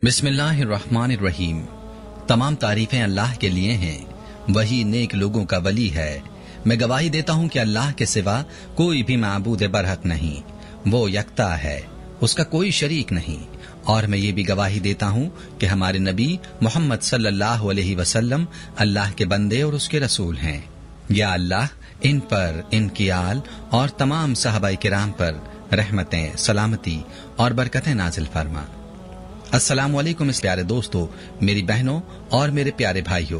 बिस्मिल्लाहिर्रहमानिर्रहीम। तमाम तारीफें अल्लाह के लिए हैं, वही नेक लोगों का वली है। मैं गवाही देता हूँ कि अल्लाह के सिवा कोई भी माबूद बरहक नहीं, वो यकता है, उसका कोई शरीक नहीं। और मैं ये भी गवाही देता हूँ कि हमारे नबी मोहम्मद सल्लल्लाहु अलैहि वसल्लम अल्लाह के बंदे और उसके रसूल हैं। या अल्लाह इन पर, इनकी आल और तमाम सहाबाए किराम पर रहमतें, सलामती और बरकतें नाजिल फरमा। अस्सलामु अलैकुम इस प्यारे दोस्तों, मेरी बहनों और मेरे प्यारे भाइयों।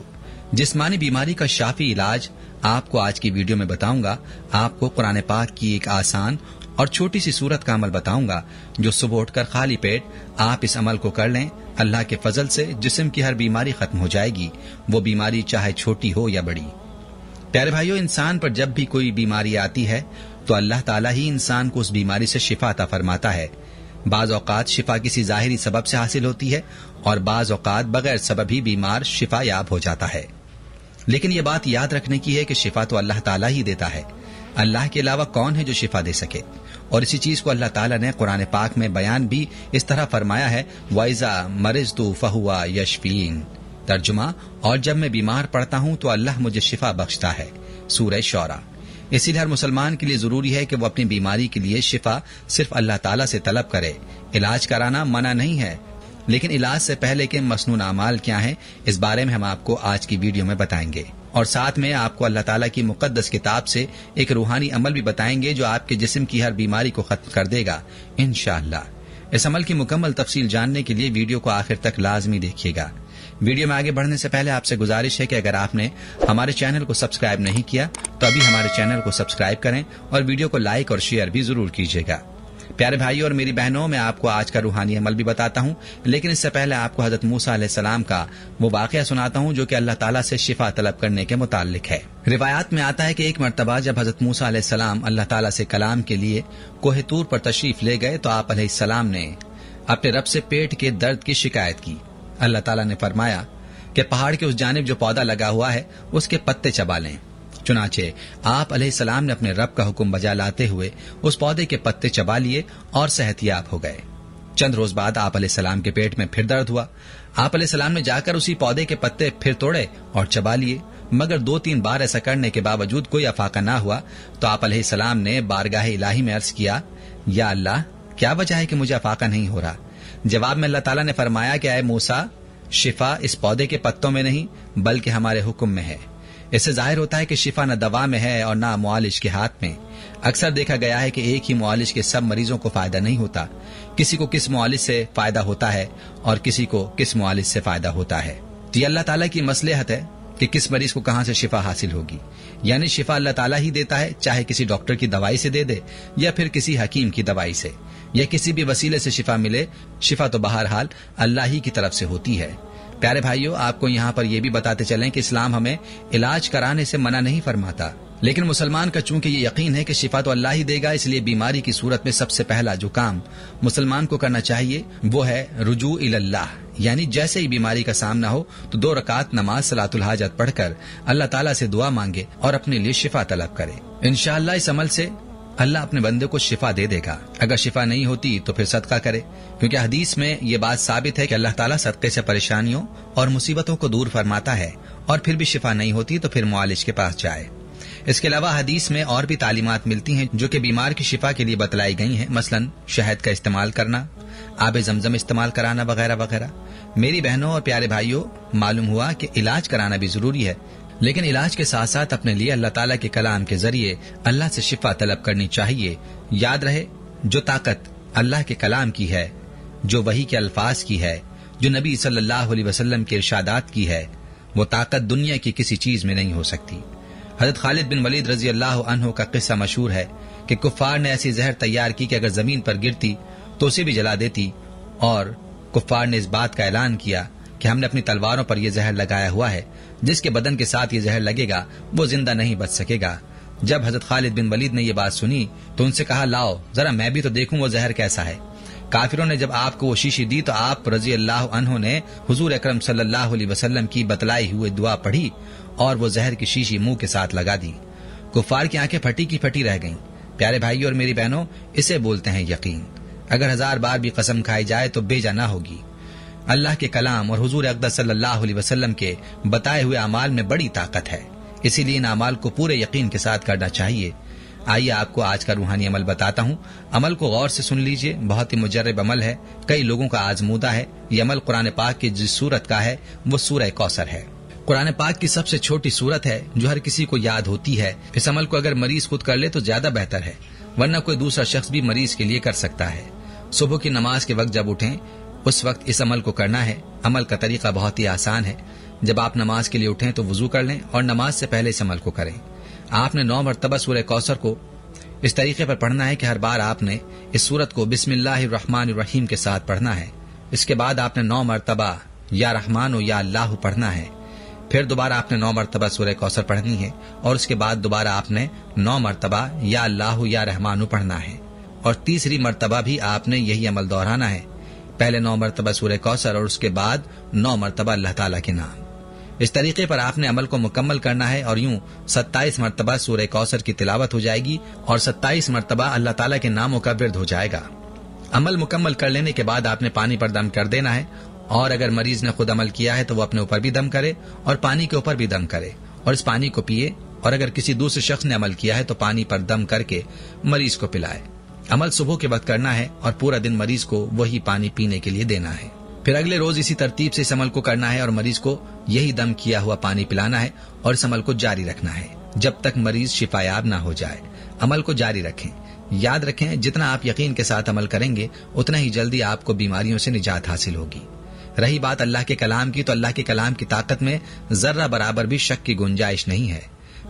जिस्मानी बीमारी का शाफी इलाज आपको आज की वीडियो में बताऊंगा। आपको कुरान पाक की एक आसान और छोटी सी सूरत का अमल बताऊंगा, जो सुबह उठकर खाली पेट आप इस अमल को कर लें। अल्लाह के फजल से जिस्म की हर बीमारी खत्म हो जाएगी, वो बीमारी चाहे छोटी हो या बड़ी। प्यारे भाइयों, इंसान पर जब भी कोई बीमारी आती है तो अल्लाह ताला ही इंसान को उस बीमारी से शिफा अता फरमाता है। बाज औकात शिफा किसी जाहिरी सबब से हासिल होती है और बाज औकात बगैर सबब ही बीमार शिफा याब हो जाता है। लेकिन ये बात याद रखने की है कि शिफा तो अल्लाह ताला ही देता है। अल्लाह के अलावा कौन है जो शिफा दे सके। और इसी चीज को अल्लाह ताला ने कुरान पाक में बयान भी इस तरह फरमाया है, वाइजा मरिज़तु फहुवा यशफीन। तर्जुमा, और जब मैं बीमार पड़ता हूँ तो अल्लाह मुझे शिफा बख्शता है। सूरह शौरा। इसीलिए हर मुसलमान के लिए जरूरी है कि वो अपनी बीमारी के लिए शिफा सिर्फ अल्लाह ताला से तलब करे। इलाज कराना मना नहीं है, लेकिन इलाज से पहले के मसनून अमाल क्या हैं, इस बारे में हम आपको आज की वीडियो में बताएंगे। और साथ में आपको अल्लाह ताला की मुकद्दस किताब से एक रूहानी अमल भी बताएंगे, जो आपके जिस्म की हर बीमारी को खत्म कर देगा इंशाअल्लाह। इस अमल की मुकम्मल तफसील जानने के लिए वीडियो को आखिर तक लाजमी देखिएगा। वीडियो में आगे बढ़ने से पहले आपसे गुजारिश है कि अगर आपने हमारे चैनल को सब्सक्राइब नहीं किया तो अभी हमारे चैनल को सब्सक्राइब करें और वीडियो को लाइक और शेयर भी जरूर कीजिएगा। प्यारे भाइयों और मेरी बहनों, मैं आपको आज का रूहानी अमल भी बताता हूँ, लेकिन इससे पहले आपको हजरत मूसा अलैहिस्सलाम का वो वाकया सुनाता हूँ जो कि अल्लाह ताला से शिफा तलब करने के मुताल्लिक है। रिवायात में आता है कि एक मरतबा जब हजरत मूसा अलैहिस्सलाम अल्लाह ताला से कलाम के लिए कोहे तूर पर तशरीफ ले गए तो आप अलैहिस्सलाम ने अपने रब से पेट के दर्द की शिकायत की। अल्लाह ताला ने फरमाया कि पहाड़ के उस जानिब जो पौधा लगा हुआ है उसके पत्ते चबा लें। चुनाचे आप अलैहिस्सलाम ने अपने रब का हुक्म बजा लाते हुए उस पौधे के पत्ते चबा लिए और सेहतियाब हो गए। चंद रोज बाद आप अलैहिस्सलाम के पेट में फिर दर्द हुआ। आप अलैहिस्सलाम ने जाकर उसी पौधे के पत्ते फिर तोड़े और चबा लिए, मगर 2-3 बार ऐसा करने के बावजूद कोई अफाका ना हुआ। तो आप अलैहिस्सलाम ने बारगाह इलाही में अर्ज किया, या अल्लाह, क्या वजह है कि मुझे अफाका नहीं हो रहा। जवाब में अल्लाह ताला ने फरमाया कि ऐ मूसा, शिफा इस पौधे के पत्तों में नहीं बल्कि हमारे हुक्म में है। इससे जाहिर होता है कि शिफा न दवा में है और न मुआलिज के हाथ में। अक्सर देखा गया है कि एक ही मुआलिज के सब मरीजों को फायदा नहीं होता। किसी को किस मुआलिज से फायदा होता है और किसी को किस मुआलिज से फायदा होता है। तो ये अल्लाह ताला की मसलहत है कि किस मरीज को कहां से शिफा हासिल होगी। यानी शिफा अल्लाह ताला ही देता है, चाहे किसी डॉक्टर की दवाई से दे दे या फिर किसी हकीम की दवाई से या किसी भी वसीले से शिफा मिले। शिफा तो बहरहाल अल्लाह ही की तरफ से होती है। प्यारे भाइयों, आपको यहाँ पर यह भी बताते चलें कि इस्लाम हमें इलाज कराने से मना नहीं फरमाता, लेकिन मुसलमान का चूंकि ये यकीन है कि शिफा तो अल्लाह ही देगा, इसलिए बीमारी की सूरत में सबसे पहला जो काम मुसलमान को करना चाहिए वो है रुजू इल्लाह। यानी जैसे ही बीमारी का सामना हो तो 2 रकात नमाज सलातुल हाजत पढ़कर अल्लाह ताला से दुआ मांगे और अपने लिए शिफा तलब करे। इंशाअल्लाह इस अमल से अल्लाह अपने बंदे को शिफा दे देगा। अगर शिफा नहीं होती तो फिर सदका करे, क्योंकि हदीस में ये बात साबित है कि अल्लाह ताला सदके से परेशानियों और मुसीबतों को दूर फरमाता है। और फिर भी शिफा नहीं होती तो फिर मुआलिज के पास जाए। इसके अलावा हदीस में और भी तालीमात मिलती हैं जो कि बीमार की शिफा के लिए बतलाई गई हैं, मसलन शहद का इस्तेमाल करना, आब ज़मज़म इस्तेमाल कराना वगैरह वगैरह। मेरी बहनों और प्यारे भाइयों, मालूम हुआ कि इलाज कराना भी जरूरी है, लेकिन इलाज के साथ साथ अपने लिए अल्लाह ताला के कलाम के जरिए अल्लाह से शिफा तलब करनी चाहिए। याद रहे, जो ताकत अल्लाह के कलाम की है, जो वही के अल्फाज की है, जो नबी सल्लल्लाहु अलैहि वसल्लम के इरशादात की है, वो ताकत दुनिया की किसी चीज में नहीं हो सकती। हजरत खालिद बिन वलीद रजी अल्लाह अन्हु का किस्सा मशहूर है कि कुफ्फार ने ऐसी जहर तैयार की कि अगर जमीन पर गिरती तो उसे भी जला देती, और कुफ्फार ने इस बात का ऐलान किया कि हमने अपनी तलवारों पर यह जहर लगाया हुआ है, जिसके बदन के साथ ये जहर लगेगा वो जिंदा नहीं बच सकेगा। जब हजरत खालिद बिन वलीद ने ये बात सुनी तो उनसे कहा, लाओ जरा मैं भी तो देखूं वो जहर कैसा है। काफिरों ने जब आपको वो शीशी दी तो आप रजी अल्लाह अन्हु ने हुजूर अकरम सल्लल्लाहु अलैहि वसल्लम की बतलाई हुई दुआ पढ़ी और वो जहर की शीशी मुंह के साथ लगा दी। कुफ्फार की आंखें फटी की फटी रह गईं। प्यारे भाइयों और मेरी बहनों, इसे बोलते हैं यकीन। अगर 1000 बार भी कसम खाई जाए तो बेजा ना होगी। اللہ کے کلام اور حضور اقدس صلی اللہ علیہ وسلم کے بتائے ہوئے اعمال میں بڑی طاقت ہے، اسی لیے ان اعمال کو پورے یقین کے ساتھ کرنا چاہیے۔ آئیے آپ کو آج کا روحانی عمل بتاتا ہوں۔ عمل کو غور سے سن لیجئے، بہت ہی مجرب عمل ہے، کئی لوگوں کا آزمودہ ہے۔ یہ عمل قرآن پاک کی جس سورت کا ہے وہ سورہ کوثر ہے۔ قرآن پاک کی سب سے چھوٹی سورت ہے جو ہر کسی کو یاد ہوتی ہے۔ اس عمل کو اگر مریض خود کر لے تو زیادہ بہتر ہے، ورنہ کوئی دوسرا شخص بھی مریض کے لیے کر سکتا ہے۔ صبح کی نماز کے وقت جب اٹھیں اس وقت اس عمل کو کرنا ہے۔ عمل کا طریقہ بہت ہی آسان ہے۔ جب آپ نماز کے لیے اٹھیں تو وضو کر لیں اور نماز سے پہلے اس عمل کو کریں۔ آپ نے 9 مرتبہ سورہ کوثر کو اس طریقے پر پڑھنا ہے کہ ہر بار آپ نے اس سورت کو بسم اللہ الرحمن الرحیم کے ساتھ پڑھنا ہے۔ اس کے بعد آپ نے 9 مرتبہ یا رحمان و یا اللہ پڑھنا ہے۔ پھر دوبارہ آپ نے 9 مرتبہ سورہ کوثر پڑھنی ہے اور اس کے بعد دوبارہ آپ نے 9 مرتبہ یا اللہ یا رحمان پڑھنا ہے، اور تیسری مرتبہ بھی آپ نے یہی عمل دہرانا ہے، پہلے 9 مرتبہ سورہ کوثر اور اس کے بعد 9 مرتبہ اللہ تعالیٰ کے نام۔ اس طریقے پر آپ نے عمل کو مکمل کرنا ہے اور یوں 27 مرتبہ سورہ کوثر کی تلاوت ہو جائے گی اور 27 مرتبہ اللہ تعالیٰ کے ناموں کا ورد ہو جائے گا۔ عمل مکمل کر لینے کے بعد آپ نے پانی پر دم کر دینا ہے، اور اگر مریض نے خود عمل کیا ہے تو وہ اپنے اوپر بھی دم کرے اور پانی کے اوپر بھی دم کرے اور اس پانی کو پیے، اور اگر کسی دوسرے شخص نے عمل کیا ہے تو پانی پر دم کر کے مریض کو پلائے۔ عمل صبح کے وقت کرنا ہے اور پورا دن مریض کو وہی پانی پینے کے لیے دینا ہے۔ پھر اگلے روز اسی ترتیب سے اس عمل کو کرنا ہے اور مریض کو یہی دم کیا ہوا پانی پلانا ہے اور اس عمل کو جاری رکھنا ہے جب تک مریض شفایاب نہ ہو جائے۔ عمل کو جاری رکھیں۔ یاد رکھیں جتنا آپ یقین کے ساتھ عمل کریں گے اتنا ہی جلدی آپ کو بیماریوں سے نجات حاصل ہوگی۔ رہی بات اللہ کے کلام کی، تو اللہ کے کلام کی طاقت میں ذرہ برابر بھی شک کی گنجائش نہیں ہے۔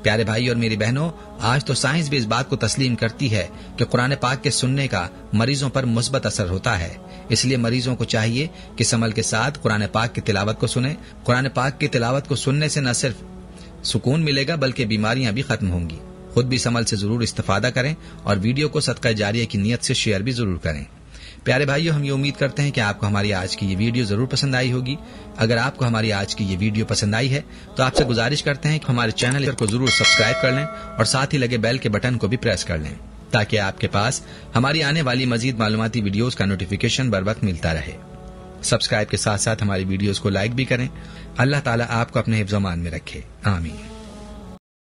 پیارے بھائی اور میری بہنوں، آج تو سائنس بھی اس بات کو تسلیم کرتی ہے کہ قرآن پاک کے سننے کا مریضوں پر مثبت اثر ہوتا ہے۔ اس لیے مریضوں کو چاہیے کہ اس عمل کے ساتھ قرآن پاک کی تلاوت کو سنیں۔ قرآن پاک کی تلاوت کو سننے سے نہ صرف سکون ملے گا بلکہ بیماریاں بھی ختم ہوں گی۔ خود بھی اس عمل سے ضرور استفادہ کریں اور ویڈیو کو صدقہ جاریہ کی نیت سے شیئر بھی ضرور کریں۔ پیارے بھائیو، ہم یہ امید کرتے ہیں کہ آپ کو ہماری آج کی یہ ویڈیو ضرور پسند آئی ہوگی۔ اگر آپ کو ہماری آج کی یہ ویڈیو پسند آئی ہے تو آپ سے گزارش کرتے ہیں کہ ہمارے چینل کو ضرور سبسکرائب کر لیں اور ساتھ ہی لگے بیل کے بٹن کو بھی پریس کر لیں تاکہ آپ کے پاس ہماری آنے والی مزید معلوماتی ویڈیوز کا نوٹیفیکیشن بر وقت ملتا رہے۔ سبسکرائب کے ساتھ ساتھ ہماری ویڈیوز کو لائک بھی کریں۔ اللہ تعالیٰ آپ کو اپنے حفظ و امان میں رکھے، آمین۔